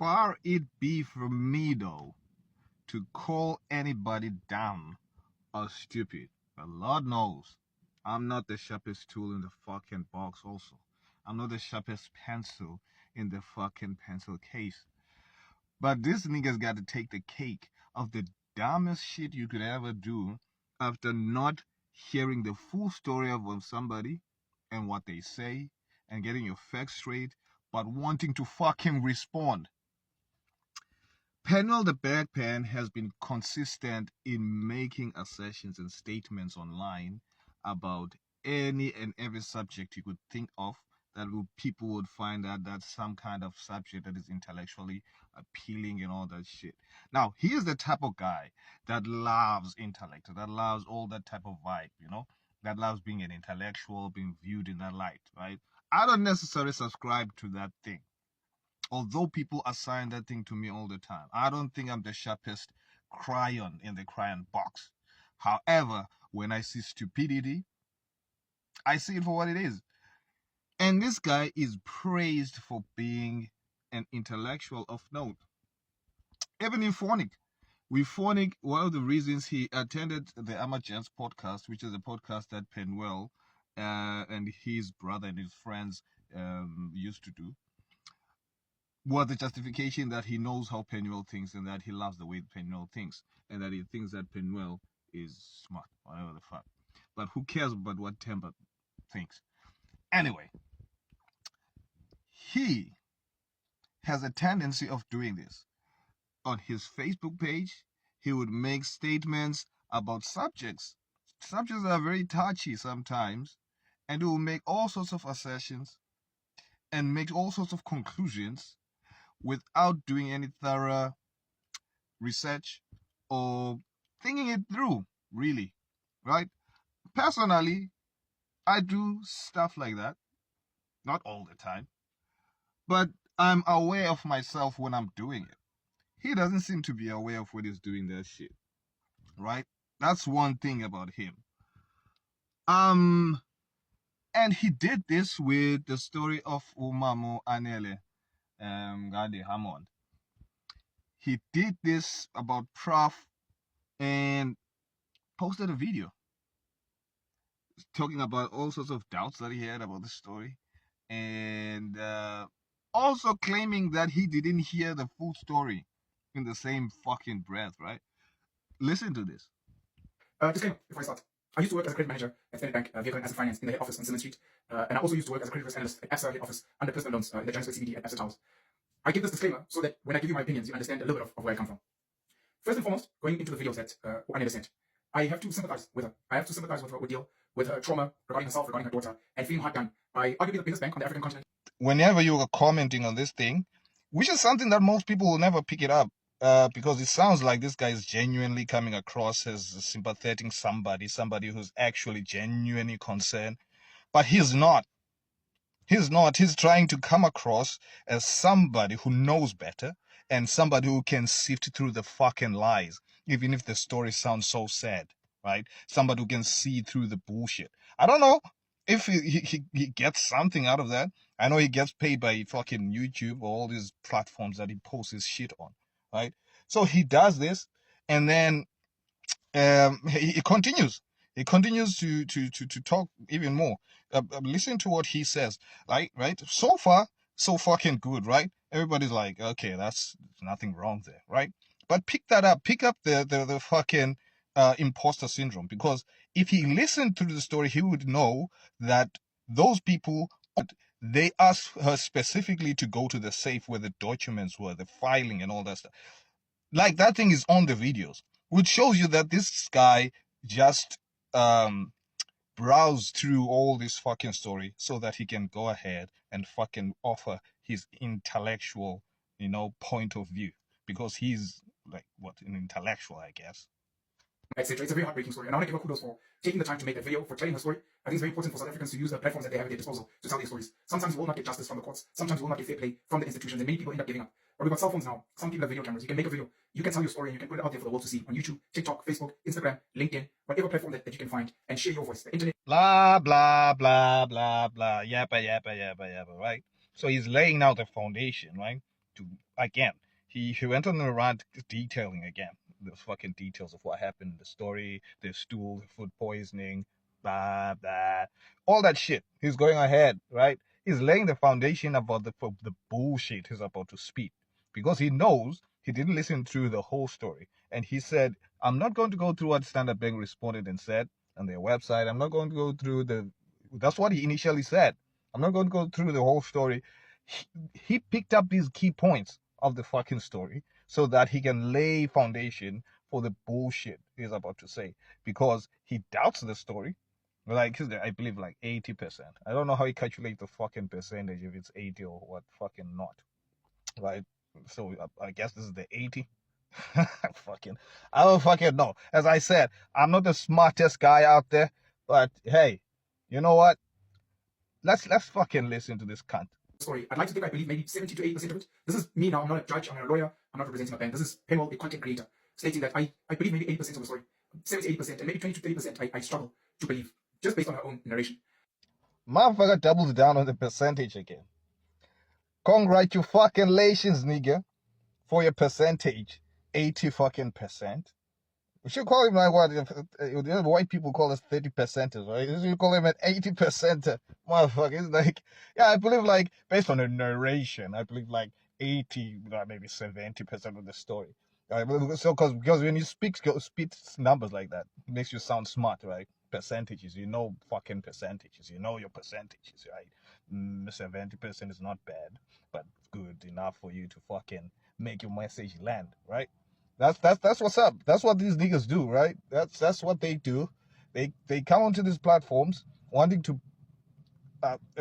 far it be from me, though, to call anybody dumb or stupid. But Lord knows, I'm not the sharpest tool in the fucking box also. I'm not the sharpest pencil in the fucking pencil case. But this nigga's got to take the cake of the dumbest shit you could ever do after not hearing the full story of somebody and what they say and getting your facts straight, but wanting to fucking respond. Penuel the Bagpan has been consistent in making assertions and statements online about any and every subject you could think of that people would find that that's some kind of subject that is intellectually appealing and all that shit. Now, he is the type of guy that loves intellect, that loves all that type of vibe, that loves being an intellectual, being viewed in that light, right? I don't necessarily subscribe to that thing. Although people assign that thing to me all the time, I don't think I'm the sharpest crayon in the crayon box. However, when I see stupidity, I see it for what it is. And this guy is praised for being an intellectual of note. Even in Phonic. With Phonic, one of the reasons he attended the Amagents podcast, which is a podcast that Penuel and his brother and his friends used to do, was the justification that he knows how Penuel thinks and that he loves the way Penuel thinks and that he thinks that Penuel is smart, whatever the fuck. But who cares about what Temper thinks? Anyway, he has a tendency of doing this. On his Facebook page, he would make statements about subjects that are very touchy sometimes, and he will make all sorts of assertions and make all sorts of conclusions without doing any thorough research or thinking it through, really, right? Personally, I do stuff like that, not all the time, but I'm aware of myself when I'm doing it. He doesn't seem to be aware of what he's doing that shit, right? That's one thing about him. And he did this with the story of Umamo Anele, mngadi Hammond. He did this about Prof and posted a video talking about all sorts of doubts that he had about the story, and also claiming that he didn't hear the full story in the same fucking breath, right? Listen to this. Disclaimer before I start. I used to work as a credit manager at Standard Bank, Vehicle and Asset Finance in the head office on Simmons Street, and I also used to work as a credit risk analyst at ABSA head office under personal loans in the Johannesburg CBD at ABSA Towers. I give this disclaimer so that when I give you my opinions, you understand a little bit of where I come from. First and foremost, going into the videos that Anele sent, I have to sympathize with her. I have to sympathize with her ordeal, with her trauma regarding herself, regarding her daughter, and feeling hard done by arguably the biggest bank on the African continent. Whenever you are commenting on this thing, which is something that most people will never pick it up, because it sounds like this guy is genuinely coming across as sympathetic somebody who's actually genuinely concerned, but he's not. He's not. He's trying to come across as somebody who knows better and somebody who can sift through the fucking lies, even if the story sounds so sad, right? Somebody who can see through the bullshit. I don't know if he gets something out of that. I know he gets paid by fucking YouTube or all these platforms that he posts his shit on, right? So he does this, and then he continues. He continues to talk even more. Listen to what he says. Right? So far, so fucking good, right? Everybody's like, okay, that's nothing wrong there, right? But pick that up. Pick up the fucking imposter syndrome, because if he listened to the story, he would know that those people, they asked her specifically to go to the safe where the documents were, the filing and all that stuff. Like, that thing is on the videos, which shows you that this guy just browsed through all this fucking story so that he can go ahead and fucking offer his intellectual, point of view, because he's like, what, an intellectual, I guess. Etc. It's a very heartbreaking story, and I want to give her kudos for taking the time to make that video, for telling her story. I think it's very important for South Africans to use the platforms that they have at their disposal to tell their stories. Sometimes you will not get justice from the courts. Sometimes you will not get fair play from the institutions, and many people end up giving up. But we've got cell phones now. Some people have video cameras. You can make a video. You can tell your story, and you can put it out there for the world to see on YouTube, TikTok, Facebook, Instagram, LinkedIn, whatever platform that you can find, and share your voice. The internet. Blah, blah, blah, blah, blah. Yappa, yappa, yappa, yappa, right? So he's laying out the foundation, right? to again. He went on a rant detailing again the fucking details of what happened in the story, the stool, the food poisoning, blah blah, all that shit. He's going ahead, right? He's laying the foundation about the bullshit he's about to speak because he knows he didn't listen through the whole story. And he said, I'm not going to go through what Standard Bank responded and said on their website. I'm not going to go through that's what he initially said. I'm not going to go through the whole story. He picked up these key points of the fucking story so that he can lay foundation for the bullshit he's about to say because he doubts the story. Like, I believe like 80%. I don't know how he calculates the fucking percentage, if it's 80 or what fucking not. Right? So I guess this is the 80. Fucking, I don't fucking know. As I said, I'm not the smartest guy out there, but hey, you know what? Let's fucking listen to this cunt. Story. I'd like to think I believe maybe 70 to 80% of it. This is me now. I'm not a judge. I'm not a lawyer. I'm not representing a bank. This is Penuel, a content creator, stating that I believe maybe 80% of the story, 70 to 80%, and maybe 20 to 30% I struggle to believe, just based on her own narration. Motherfucker doubles down on the percentage again. Congratulations, nigga, for your percentage. 80 fucking percent. We should call him like what? The white people call us 30 percenters, right? We should call him an 80 percenter. Motherfucker. It's like, yeah, I believe like, based on the narration, I believe like 80, maybe 70% of the story. Right? So, because when you speak numbers like that, it makes you sound smart, right? Percentages, you know, fucking percentages, you know your percentages, right? 70% is not bad, but good enough for you to fucking make your message land, right? That's what's up. That's what these niggas do, right? That's what they do. They come onto these platforms wanting to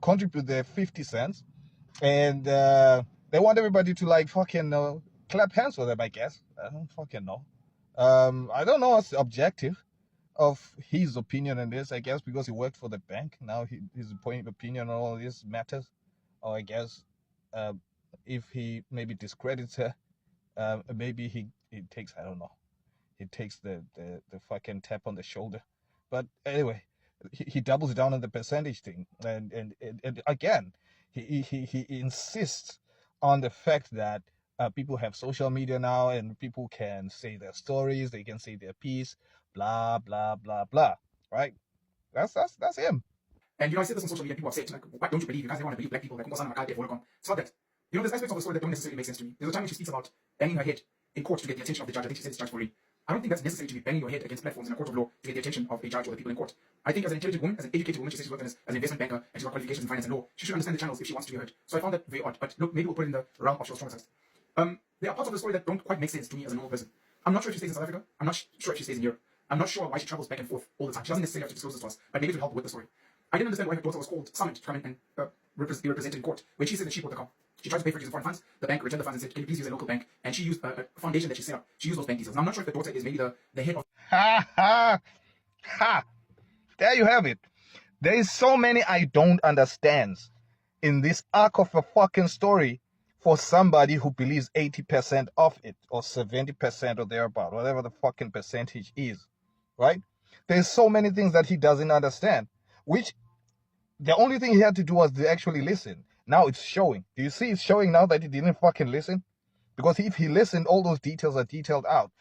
contribute their 50 cents, and they want everybody to like fucking clap hands for them. I guess I don't fucking know. I don't know what's the objective of his opinion on this. I guess because he worked for the bank, now his opinion on all this matters. Or I guess uh, if he maybe discredits her, maybe he takes, I don't know, he takes the fucking tap on the shoulder. But anyway, he doubles down on the percentage thing, and again, he insists on the fact that people have social media now, and people can say their stories, they can say their piece, blah blah blah blah. Right? That's him. And I said this on social media, people have said, like, what don't you believe? You guys don't want to believe black people, like, it's not that. There's aspects of the story that don't necessarily make sense to me. There's a time when she speaks about banging her head in court to get the attention of the judge. I think she says it's Judge Maureen. I don't think that's necessary to be banging your head against platforms in a court of law to get the attention of a judge or the people in court. I think as an intelligent woman, as an educated woman, she says she's working as an investment banker and she's got qualifications in finance and law. She should understand the channels if she wants to be heard. So I found that very odd. But look, maybe we'll put it in the realm of she was traumatized. There are parts of the story that don't quite make sense to me as a normal person. I'm not sure if she stays in South Africa. I'm not sure if she stays in Europe. I'm not sure why she travels back and forth all the time. She doesn't necessarily have to disclose this to us, but maybe it will help with the story. I didn't understand why her daughter was called, summoned to come in and be represented in court. When she said that she bought the car, she tried to pay for it using foreign funds. The bank returned the funds and said, can you please use a local bank? And she used a foundation that she set up. She used those bank details. Now, I'm not sure if the daughter is maybe the head of... Ha ha ha. There you have it. There is so many I don't understands in this arc of a fucking story for somebody who believes 80% of it or 70% or thereabout, whatever the fucking percentage is, right? There's so many things that he doesn't understand, which the only thing he had to do was to actually listen. Now it's showing. Do you see it's showing now that he didn't fucking listen? Because if he listened, all those details are detailed out.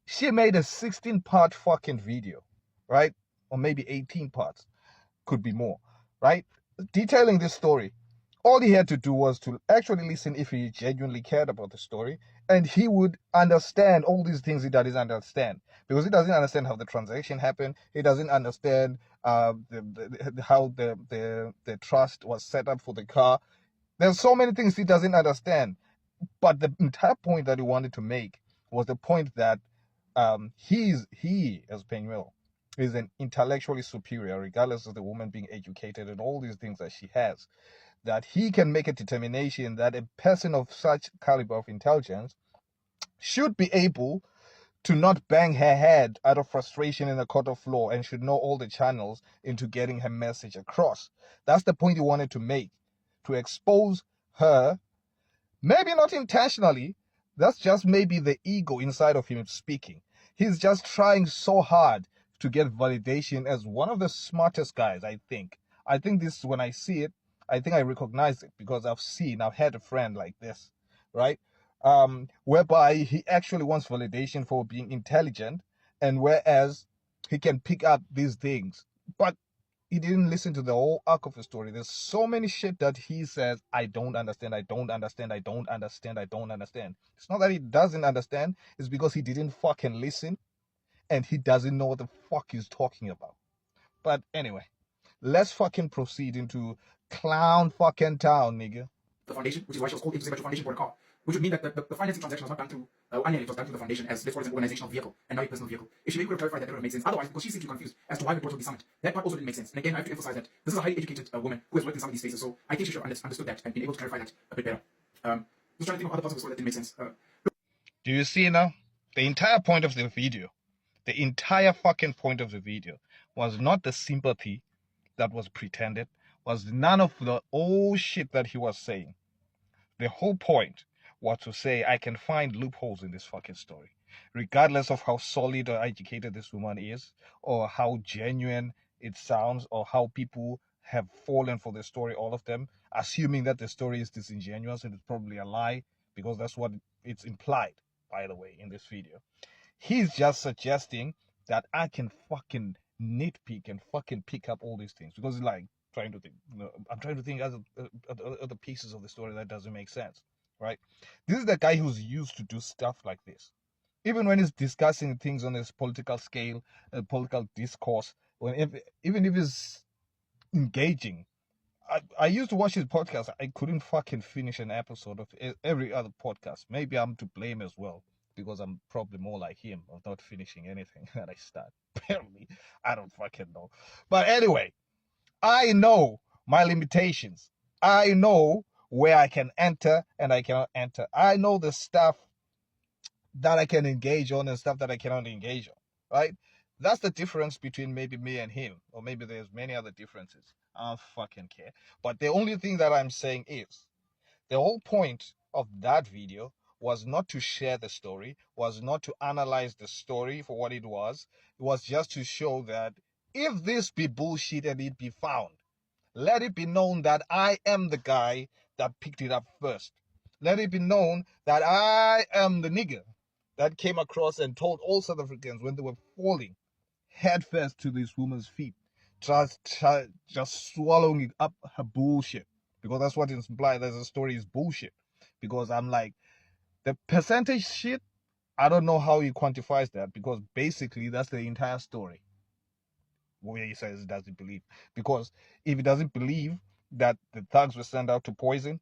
She made a 16-part fucking video, right? Or maybe 18 parts. Could be more, right? Detailing this story. All he had to do was to actually listen if he genuinely cared about the story, and he would understand all these things he doesn't understand. Because he doesn't understand how the transaction happened. He doesn't understand how the trust was set up for the car. There's so many things he doesn't understand. But the entire point that he wanted to make was the point that he, as Penuel, is an intellectually superior, regardless of the woman being educated and all these things that she has. That he can make a determination that a person of such caliber of intelligence should be able to not bang her head out of frustration in a court of law and should know all the channels into getting her message across. That's the point he wanted to make, to expose her, maybe not intentionally. That's just maybe the ego inside of him speaking. He's just trying so hard to get validation as one of the smartest guys, I think. This, when I see it, I think I recognize it because I've had a friend like this, right? Whereby he actually wants validation for being intelligent, and whereas he can pick up these things, but he didn't listen to the whole arc of the story. There's so many shit that he says, I don't understand, I don't understand, I don't understand, I don't understand. It's not that he doesn't understand, it's because he didn't fucking listen and he doesn't know what the fuck he's talking about. But anyway, let's fucking proceed into clown fucking town, nigga. the foundation, which is why she was called into the foundation for a car, which would mean that the financing transaction was not done through Anele, it was done through the foundation as this was an organizational vehicle and not a personal vehicle. If she maybe would have clarified that, it would have made sense. Otherwise, because she seemed confused as to why the board would be summoned, that part also didn't make sense. And again, I have to emphasize that this is a highly educated woman who has worked in some of these spaces, so I think she should have understood that and been able to clarify that a bit better. Just trying to think of other parts of the story that didn't make sense. Do you see now? The entire point of the video, the entire fucking point of the video was not the sympathy that was pretended, was none of the old shit that he was saying. The whole point was to say I can find loopholes in this fucking story, regardless of how solid or educated this woman is, or how genuine it sounds, or how people have fallen for the story, all of them, assuming that the story is disingenuous and it's probably a lie, because that's what it's implied, by the way, in this video. He's just suggesting that I can fucking nitpick and fucking pick up all these things, because it's like trying to think, I'm trying to think other pieces of the story that doesn't make sense, right? This is the guy who's used to do stuff like this, even when he's discussing things on his political scale, political discourse, even if he's engaging. I used to watch his podcast. I couldn't fucking finish an episode of every other podcast. Maybe I'm to blame as well, because I'm probably more like him of not finishing anything that I start. Apparently, I don't fucking know. But anyway, I know my limitations. I know where I can enter and I cannot enter. I know the stuff that I can engage on and stuff that I cannot engage on, right? That's the difference between maybe me and him, or maybe there's many other differences. I don't fucking care. But the only thing that I'm saying is, the whole point of that video was not to share the story, was not to analyze the story for what it was. It was just to show that if this be bullshit and it be found, let it be known that I am the guy that picked it up first. Let it be known that I am the nigger that came across and told all South Africans when they were falling headfirst to this woman's feet, just swallowing up her bullshit. Because that's what it's implied as the story is bullshit. Because I'm like, the percentage shit, I don't know how he quantifies that, because basically that's the entire story where he says he doesn't believe. Because if he doesn't believe that the thugs were sent out to poison,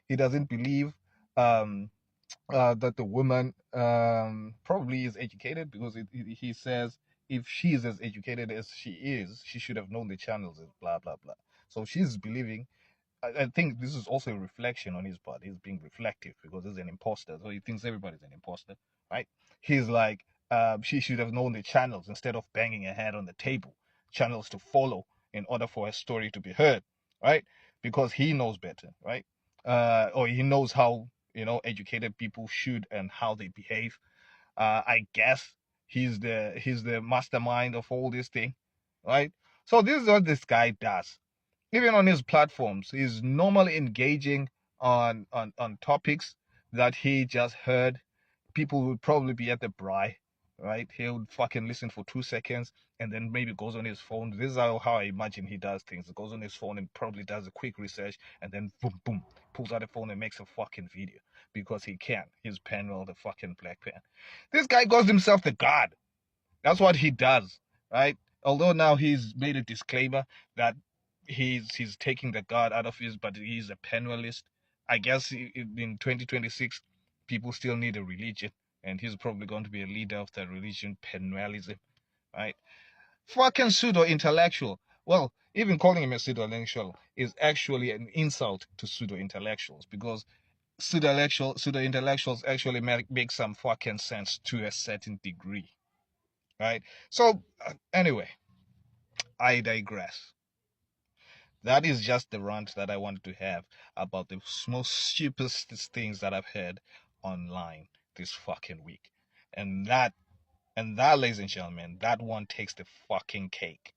he doesn't believe that the woman probably is educated, because he says if she's as educated as she is, she should have known the channels and blah blah blah. So she's believing. I think this is also a reflection on his part. He's being reflective because he's an imposter, so he thinks everybody's an imposter, right? He's like, she should have known the channels instead of banging her head on the table. Channels to follow in order for her story to be heard, right? Because he knows better, right? Or he knows how educated people should and how they behave. I guess he's the mastermind of all this thing, right? So this is what this guy does. Even on his platforms, he's normally engaging on topics that he just heard. People would probably be at the braai, right? He would fucking listen for 2 seconds and then maybe goes on his phone. This is how I imagine he does things. He goes on his phone and probably does a quick research and then boom, boom, pulls out the phone and makes a fucking video because he can. He's Penuel, the fucking black pen. This guy calls himself the god. That's what he does, right? Although now he's made a disclaimer that he's taking the God out of his, but he's a Penuelist. I guess in 2026, people still need a religion, and he's probably going to be a leader of the religion, Penuelism, right? Fucking pseudo-intellectual. Well, even calling him a pseudo-intellectual is actually an insult to pseudo-intellectuals, because pseudo-intellectuals actually make some fucking sense to a certain degree, right? So anyway, I digress. That is just the rant that I wanted to have about the most stupidest things that I've heard online this fucking week. And that, ladies and gentlemen, that one takes the fucking cake.